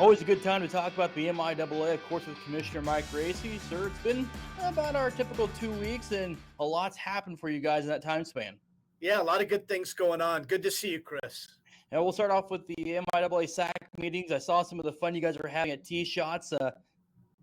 Always a good time to talk about the MIAA, of course, with Commissioner Mike Racy. Sir, it's been about our typical 2 weeks, and a lot's happened for you guys in that time span. Yeah, a lot of good things going on. Good to see you, Chris. And we'll start off with the MIAA SAC meetings. I saw some of the fun you guys were having at Tee Shots.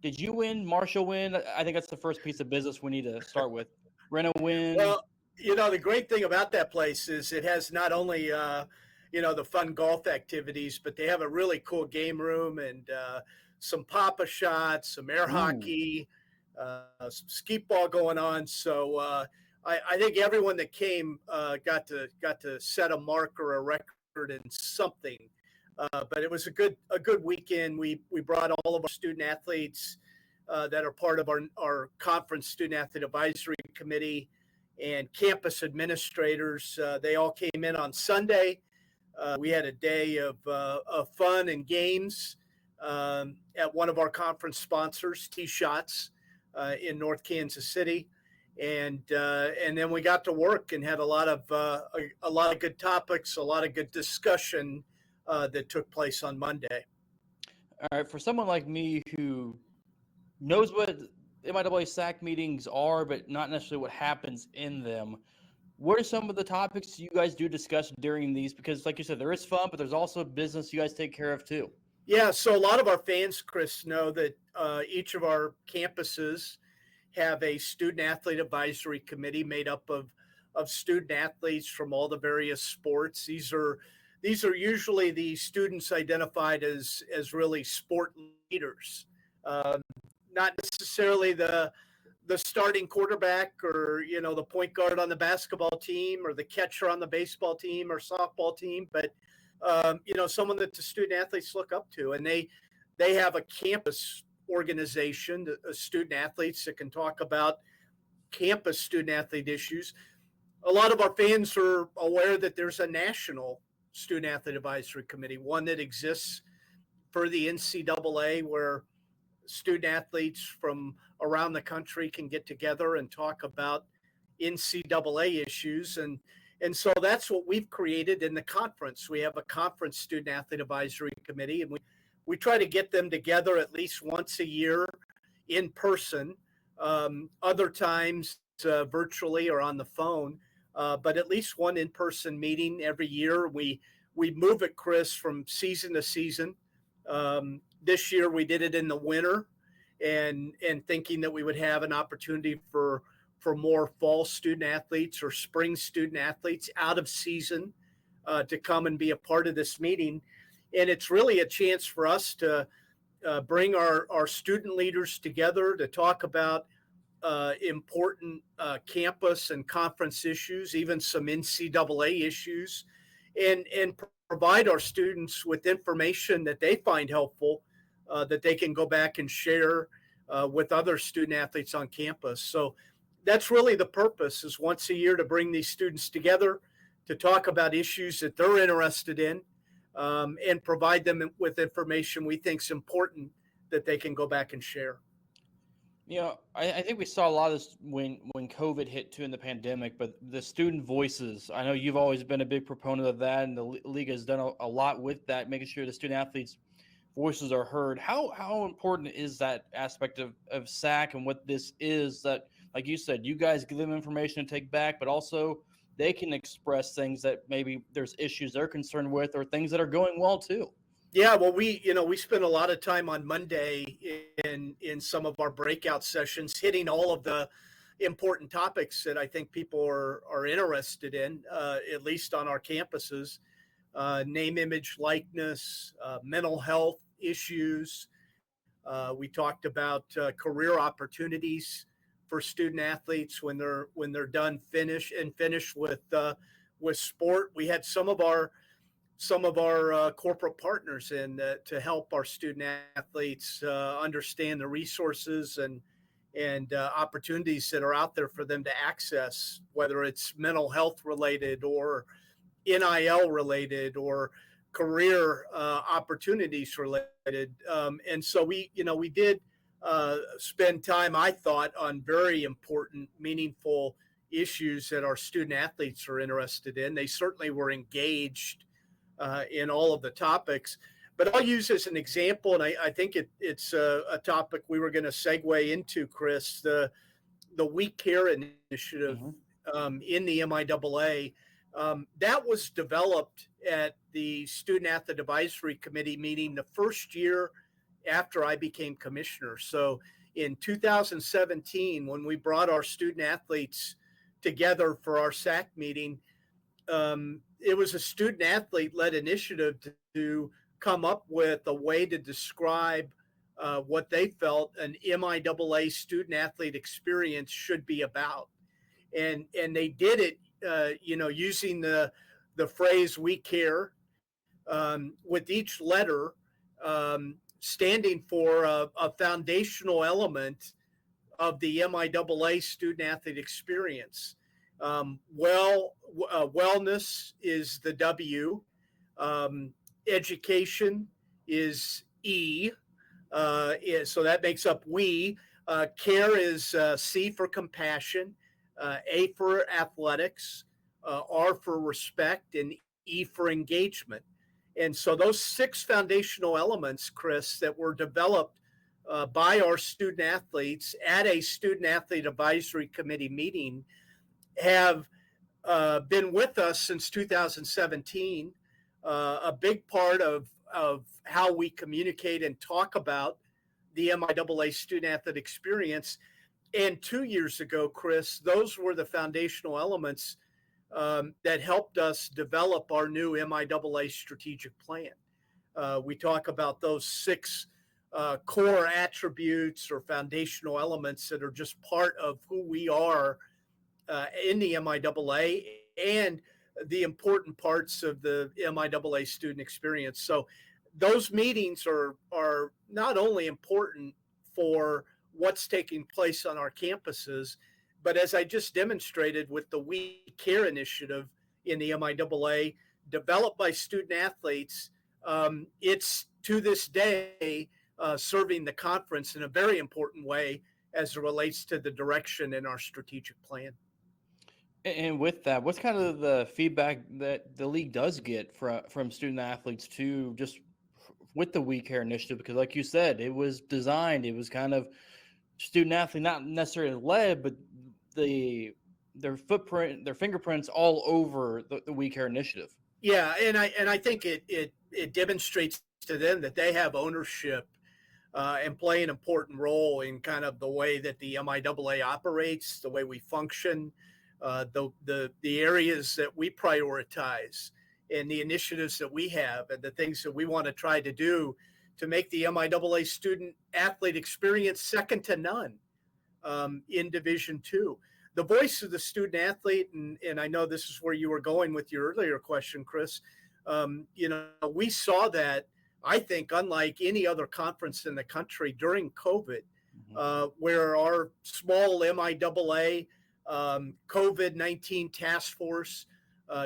Did you win? Marshall win? I think that's the first piece of business we need to start with. Rena win. Well, the great thing about that place is it has not only, the fun golf activities, but they have a really cool game room and some papa shots, some air Ooh. hockey, some skeet ball going on. So I think everyone that came got to set a mark or a record in something. But it was a good weekend. We brought all of our student athletes that are part of our conference student athlete advisory committee and campus administrators. They all came in on Sunday. We had a day of fun and games at one of our conference sponsors, Tee Shots, in North Kansas City, and then we got to work and had a lot of good topics, a lot of good discussion that took place on Monday. All right, for someone like me who knows what MIAA SAC meetings are, but not necessarily what happens in them, what are some of the topics you guys do discuss during these? Because, like you said, there is fun, but there's also business you guys take care of too. Yeah, so a lot of our fans, Chris, know that each of our campuses have a student athlete advisory committee made up of student athletes from all the various sports. These are usually the students identified as really sport leaders, um, not necessarily the starting quarterback or the point guard on the basketball team or the catcher on the baseball team or softball team, but someone that the student athletes look up to, and they have a campus organization, student athletes that can talk about campus student athlete issues. A lot of our fans are aware that there's a national student athlete advisory committee, one that exists for the NCAA, where student athletes from around the country can get together and talk about NCAA issues. And so that's what we've created in the conference. We have a conference student athlete advisory committee, and we try to get them together at least once a year in person, other times virtually or on the phone, but at least one in-person meeting every year. We move it, Chris, from season to season. This year we did it in the winter, and thinking that we would have an opportunity for more fall student athletes or spring student athletes out of season to come and be a part of this meeting. And it's really a chance for us to bring our student leaders together to talk about important campus and conference issues, even some NCAA issues, and provide our students with information that they find helpful, that they can go back and share with other student athletes on campus. So that's really the purpose, is once a year to bring these students together to talk about issues that they're interested in, and provide them with information we think is important that they can go back and share. I think we saw a lot of this when COVID hit too in the pandemic, but the student voices, I know you've always been a big proponent of that, and the league has done a lot with that, making sure the student athletes' voices are heard. How important is that aspect of SAC and what this is that, like you said, you guys give them information to take back, but also they can express things that maybe there's issues they're concerned with or things that are going well too. Yeah, well, we spent a lot of time on Monday in some of our breakout sessions, hitting all of the important topics that I think people are interested in, at least on our campuses: name, image, likeness, mental health issues. We talked about career opportunities for student athletes when they're done finished with sport. We had some of our corporate partners in to help our student athletes understand the resources and opportunities that are out there for them to access, whether it's mental health related or NIL related or career opportunities related. And so we did spend time, I thought, on very important, meaningful issues that our student athletes are interested in. They certainly were engaged in all of the topics. But I'll use as an example, and I think it's a topic we were going to segue into, Chris, the We Care initiative Hmm. in the MIAA. That was developed at the Student Athlete Advisory Committee meeting the first year after I became commissioner. So in 2017, when we brought our student athletes together for our SAC meeting, it was a student athlete led initiative to come up with a way to describe what they felt an MIAA student athlete experience should be about, and they did it, using the phrase "we care," with each letter standing for a foundational element of the MIAA student athlete experience. Wellness is the W. Education is E. So that makes up we. Care is C for compassion, A for athletics, R for respect, and E for engagement. And so those 6 foundational elements, Chris, that were developed by our student athletes at a student athlete advisory committee meeting have been with us since 2017. A big part of how we communicate and talk about the MIAA student athlete experience. And 2 years ago, Chris, those were the foundational elements that helped us develop our new MIAA strategic plan. We talk about those 6 core attributes or foundational elements that are just part of who we are in the MIAA and the important parts of the MIAA student experience. So those meetings are not only important for what's taking place on our campuses, but as I just demonstrated with the We Care initiative in the MIAA, developed by student athletes, it's to this day serving the conference in a very important way as it relates to the direction in our strategic plan. And with that, what's kind of the feedback that the league does get from student athletes to just with the We Care initiative? Because, like you said, it was designed. It was kind of student athlete, not necessarily led, but their footprint, their fingerprints all over the We Care initiative. Yeah, and I think it demonstrates to them that they have ownership and play an important role in kind of the way that the MIAA operates, the way we function, the areas that we prioritize, and the initiatives that we have, and the things that we want to try to do to make the MIAA student athlete experience second to none in Division II. The voice of the student athlete, and I know this is where you were going with your earlier question, Chris. We saw that, I think, unlike any other conference in the country during COVID, where our small MIAA COVID-19 task force,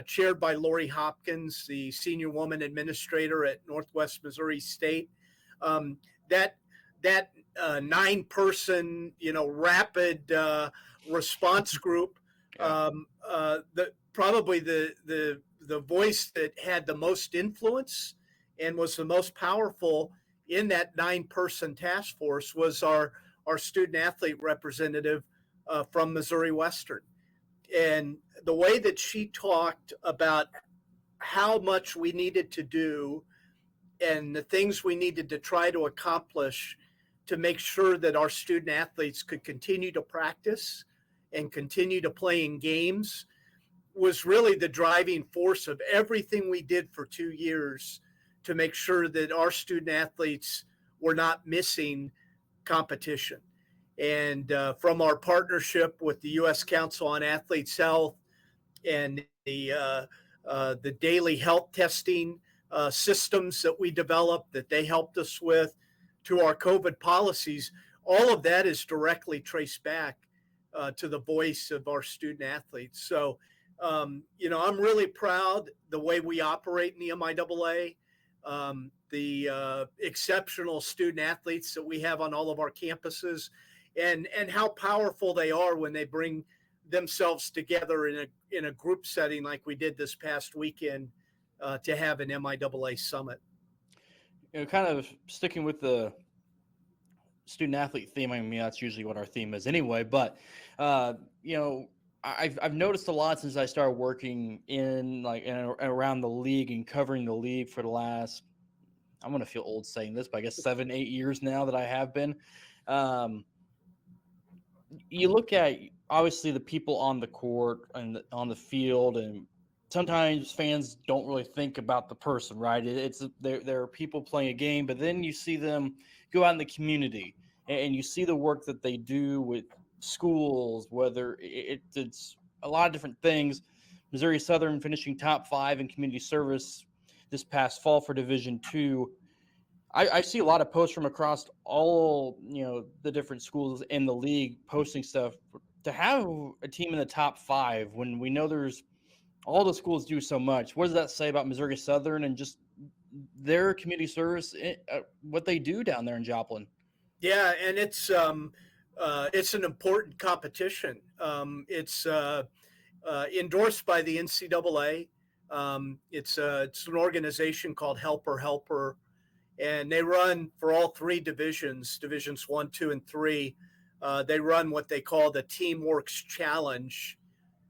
chaired by Lori Hopkins, the senior woman administrator at Northwest Missouri State, that 9-person, rapid response group, probably the voice that had the most influence and was the most powerful in that 9-person task force was our student athlete representative from Missouri Western. And the way that she talked about how much we needed to do and the things we needed to try to accomplish to make sure that our student athletes could continue to practice and continue to play in games was really the driving force of everything we did for 2 years to make sure that our student athletes were not missing competition. And from our partnership with the U.S. Council on Athletes' Health and the daily health testing systems that we developed that they helped us with, to our COVID policies, all of that is directly traced back to the voice of our student athletes. So, I'm really proud the way we operate in the MIAA, the exceptional student athletes that we have on all of our campuses, and how powerful they are when they bring themselves together in a group setting like we did this past weekend to have an MIAA summit. kind of sticking with the student athlete theme. I mean, that's usually what our theme is anyway. But uh, you know, I've noticed a lot since I started working in around the league and covering the league for the last. I'm gonna feel old saying this, but I guess 7, 8 years now that I have been. Um, you look at obviously the people on the court and on the field, and sometimes fans don't really think about the person, right? It's there are people playing a game, but then you see them go out in the community and you see the work that they do with schools, whether it's a lot of different things. Missouri Southern finishing top 5 in community service this past fall for Division II. I see a lot of posts from across all the different schools in the league posting stuff. To have a team in the top 5 when we know there's all the schools do so much, what does that say about Missouri Southern and just their community service, what they do down there in Joplin? Yeah, and it's an important competition. It's endorsed by the NCAA. It's an organization called Helper Helper, and they run for all 3 divisions, divisions 1, 2, and 3. They run what they call the Teamworks Challenge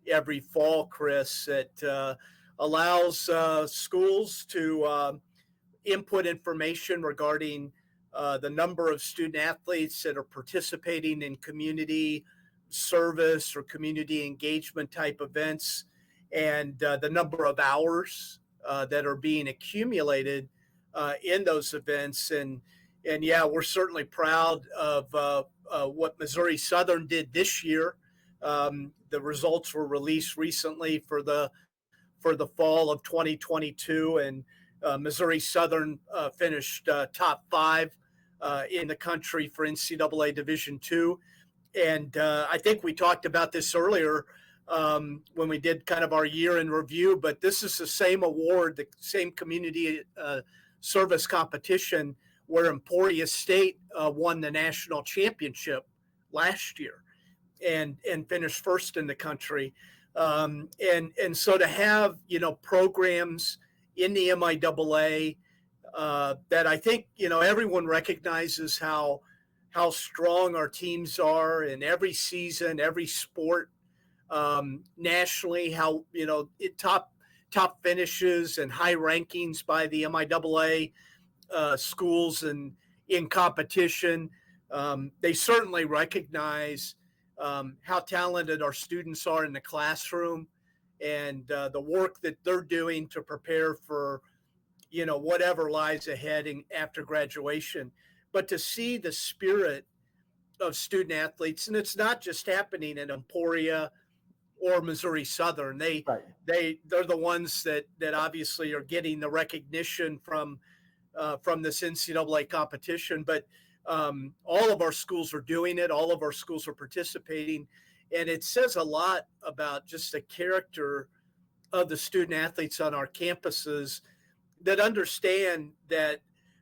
every fall, Chris. That allows schools to input information regarding the number of student athletes that are participating in community service or community engagement type events, and the number of hours that are being accumulated in those events. And yeah, we're certainly proud of what Missouri Southern did this year. The results were released recently for the fall of 2022, and Missouri Southern finished top 5 in the country for NCAA Division II. And I think we talked about this earlier when we did kind of our year in review, but this is the same award, the same community service competition where Emporia State won the national championship last year and finished first in the country. And so to have, programs in the MIAA that I think, everyone recognizes how strong our teams are in every season, every sport, nationally, how, top finishes and high rankings by the MIAA schools and in competition. They certainly recognize how talented our students are in the classroom, and the work that they're doing to prepare for, whatever lies ahead after graduation. But to see the spirit of student athletes, and it's not just happening in Emporia or Missouri Southern. They're the ones that obviously are getting the recognition from this NCAA competition. But all of our schools are doing it. All of our schools are participating, and it says a lot about just the character of the student athletes on our campuses that understand that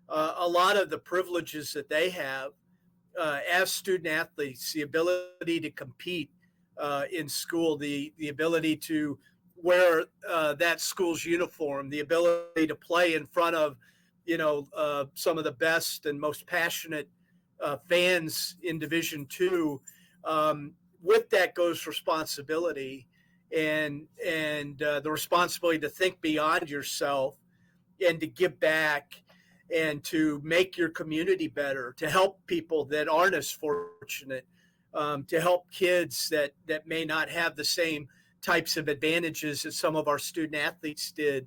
a lot of the privileges that they have as student athletes, the ability to compete in school, the ability to wear that school's uniform, the ability to play in front of, some of the best and most passionate fans in Division II. With that goes responsibility and the responsibility to think beyond yourself and to give back and to make your community better, to help people that aren't as fortunate, to help kids that may not have the same types of advantages as some of our student athletes did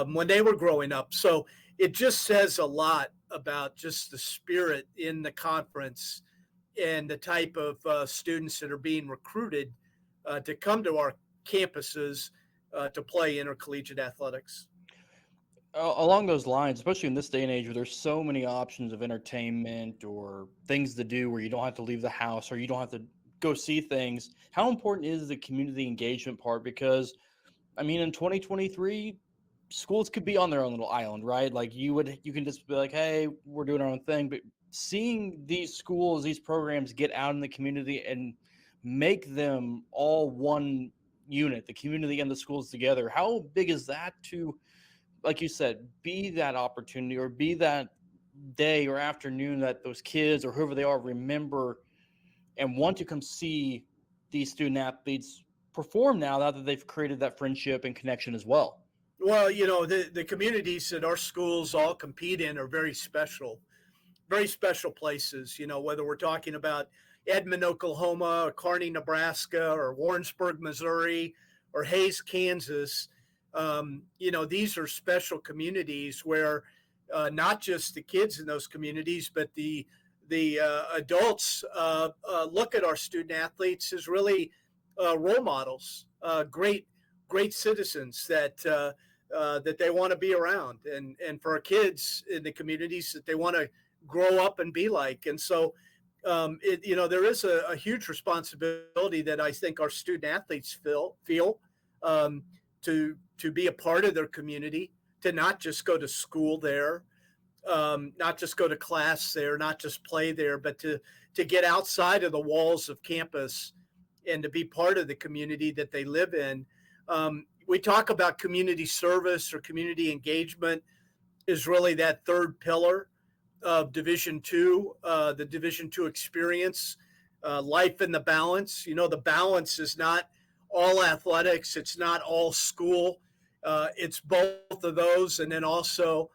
when they were growing up. So it just says a lot about just the spirit in the conference and the type of students that are being recruited to come to our campuses to play intercollegiate athletics. Along those lines, especially in this day and age where there's so many options of entertainment or things to do where you don't have to leave the house or you don't have to go see things, how important is the community engagement part? Because, I mean, in 2023, schools could be on their own little island, right? Like you can just be like, hey, we're doing our own thing. But seeing these schools, these programs get out in the community and make them all one unit, the community and the schools together, how big is that to like you said, be that opportunity or be that day or afternoon that those kids or whoever they are remember and want to come see these student athletes perform now that they've created that friendship and connection as well. Well, the communities that our schools all compete in are very special places. Whether we're talking about Edmond, Oklahoma, or Kearney, Nebraska, or Warrensburg, Missouri, or Hayes, Kansas. These are special communities where not just the kids in those communities, but the adults look at our student athletes as really role models, great citizens that they want to be around, and for our kids in the communities that they want to grow up and be like. And so, there is a huge responsibility that I think our student athletes feel to be a part of their community, to not just go to school there, not just go to class there, not just play there, but to get outside of the walls of campus and to be part of the community that they live in. We talk about community service or community engagement is really that third pillar of Division II, the Division II experience, life in the balance. The balance is not all athletics. It's not all school. It's both of those. And then also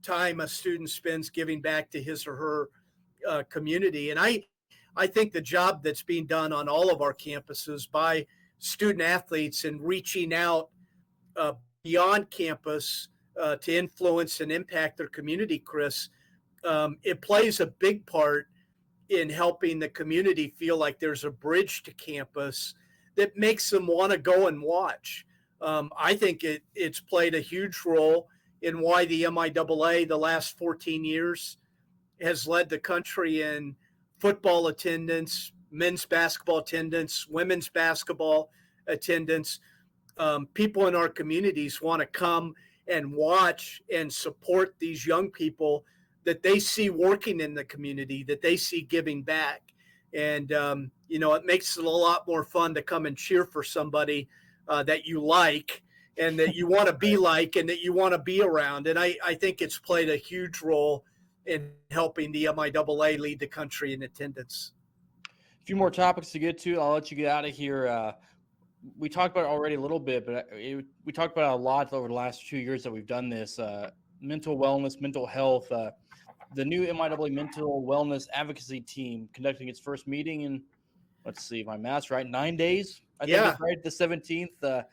time a student spends giving back to his or her community. And I think the job that's being done on all of our campuses by student athletes and reaching out beyond campus to influence and impact their community, Chris, it plays a big part in helping the community feel like there's a bridge to campus that makes them want to go and watch. I think it's played a huge role in why the MIAA the last 14 years has led the country in football attendance, men's basketball attendance, women's basketball attendance. People in our communities want to come and watch and support these young people that they see working in the community, that they see giving back. And, it makes it a lot more fun to come and cheer for somebody that you like and that you want to be like and that you want to be around. And I think it's played a huge role in helping the MIAA lead the country in attendance. A few more topics to get to. I'll let you get out of here. We talked about it already a little bit, but we talked about it a lot over the last 2 years that we've done this. Mental wellness, mental health. The new MIAA Mental Wellness Advocacy Team conducting its first meeting in, let's see, my math's right, 9 days. I think it's right, the 17th.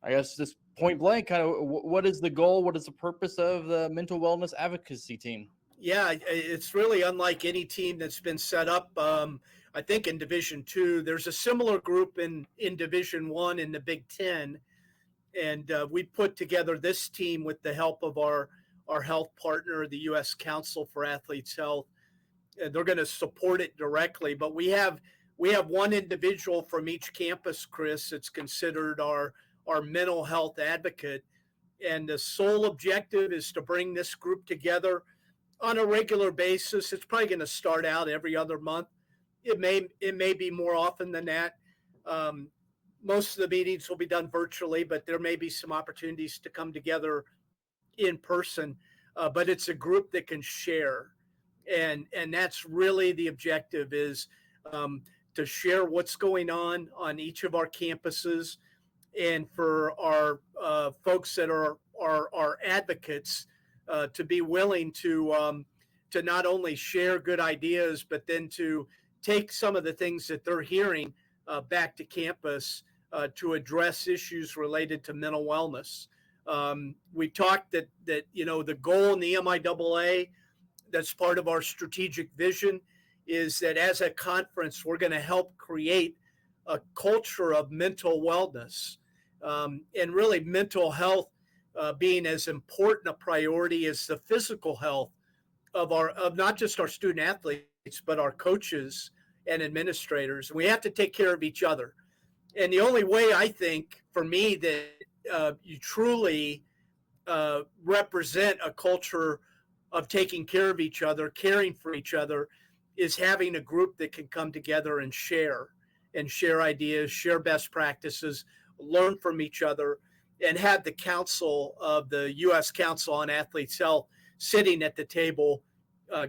I guess just point blank, kind of what is the goal? What is the purpose of the Mental Wellness Advocacy Team? Yeah, it's really unlike any team that's been set up. I think in Division II, there's a similar group in Division I in the Big Ten. And we put together this team with the help of our health partner, the U.S. Council for Athletes Health. And they're going to support it directly. But we have one individual from each campus, Chris. It's considered our mental health advocate. And the sole objective is to bring this group together on a regular basis. It's probably going to start out every other month. It may be more often than that. Most of the meetings will be done virtually, but there may be some opportunities to come together in person. But it's a group that can share, and that's really the objective, is to share what's going on each of our campuses, and for our folks that are our advocates to be willing to not only share good ideas, but then to take some of the things that they're hearing back to campus to address issues related to mental wellness. We talked that the goal in the MIAA, that's part of our strategic vision, is that as a conference, we're going to help create a culture of mental wellness, and really mental health being as important a priority as the physical health of not just our student athletes, but our coaches and administrators. We have to take care of each other. And the only way, I think, for me, that you truly represent a culture of taking care of each other, caring for each other, is having a group that can come together and share ideas, share best practices, learn from each other. and had the council of the U.S. Council on Athletes Health sitting at the table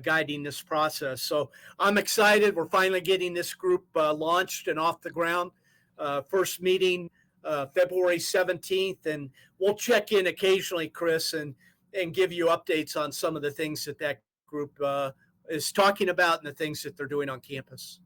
guiding this process. So I'm excited. We're finally getting this group launched and off the ground. First meeting February 17th, and we'll check in occasionally, Chris, and give you updates on some of the things that group is talking about and the things that they're doing on campus.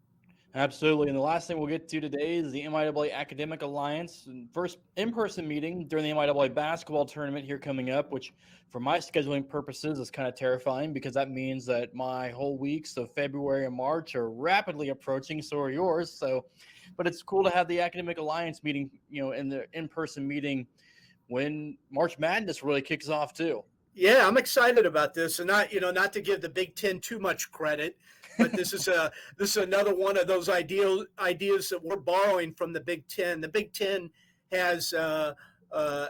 Absolutely. And the last thing we'll get to today is the MIAA Academic Alliance first in-person meeting during the MIAA basketball tournament here coming up, which for my scheduling purposes is kind of terrifying because that means that my whole weeks of February and March are rapidly approaching. So are yours. So, but it's cool to have the Academic Alliance meeting, in the in-person meeting when March Madness really kicks off too. Yeah, I'm excited about this, and not to give the Big Ten too much credit, but this is another one of those ideas that we're borrowing from the Big Ten. The Big Ten has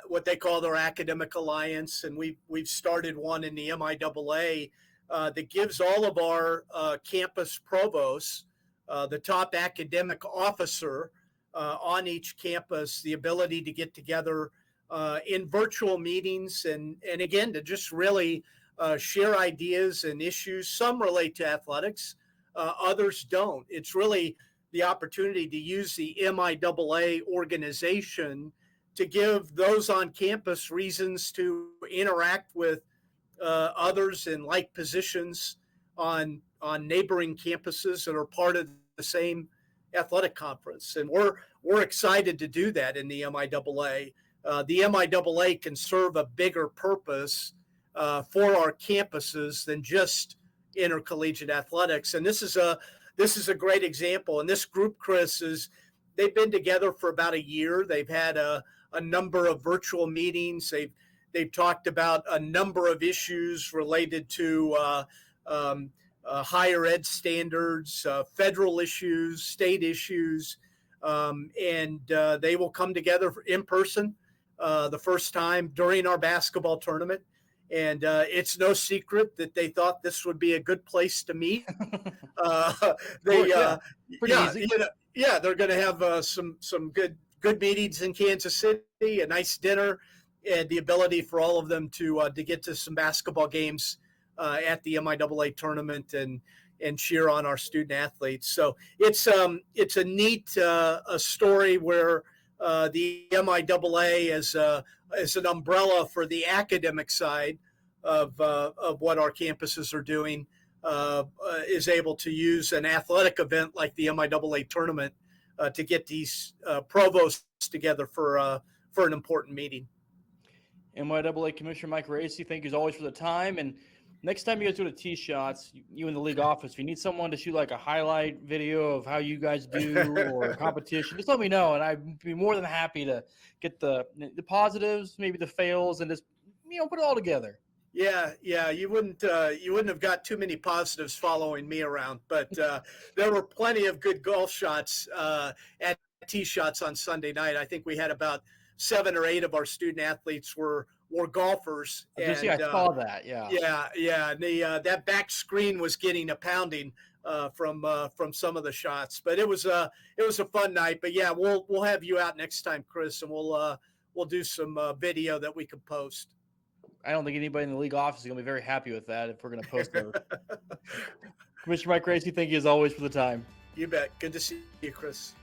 what they call their academic alliance, and we've started one in the MIAA that gives all of our campus provosts, the top academic officer on each campus, the ability to get together in virtual meetings and again to just really share ideas and issues. Some relate to athletics, others don't. It's really the opportunity to use the MIAA organization to give those on campus reasons to interact with others in like positions on neighboring campuses that are part of the same athletic conference. And we're excited to do that in the MIAA. The MIAA can serve a bigger purpose for our campuses than just intercollegiate athletics. And this is a great example. And this group, Chris, they've been together for about a year. They've had a number of virtual meetings. They've talked about a number of issues related to higher ed standards, federal issues, state issues, and they will come together in person the first time during our basketball tournament. And it's no secret that they thought this would be a good place to meet. They're going to have some good meetings in Kansas City, a nice dinner, and the ability for all of them to get to some basketball games at the MIAA tournament and cheer on our student athletes. So it's a neat a story where the MIAA as an umbrella for the academic side of what our campuses are doing is able to use an athletic event like the MIAA tournament to get these provosts together for an important meeting. MIAA Commissioner Mike Racy, thank you as always for the time. And next time you guys go to tee shots, you in the league office, if you need someone to shoot like a highlight video of how you guys do or a competition, just let me know, and I'd be more than happy to get the positives, maybe the fails, and just put it all together. Yeah, you wouldn't have got too many positives following me around, but there were plenty of good golf shots at tee shots on Sunday night. I think we had about 7 or 8 of our student athletes were golfers. I saw that. Yeah. And that back screen was getting a pounding from some of the shots, but it was a fun night. But yeah, we'll have you out next time, Chris, and we'll do some video that we can post. I don't think anybody in the league office is going to be very happy with that if we're going to post those. Commissioner Mike Racy, thank you as always for the time. You bet. Good to see you, Chris.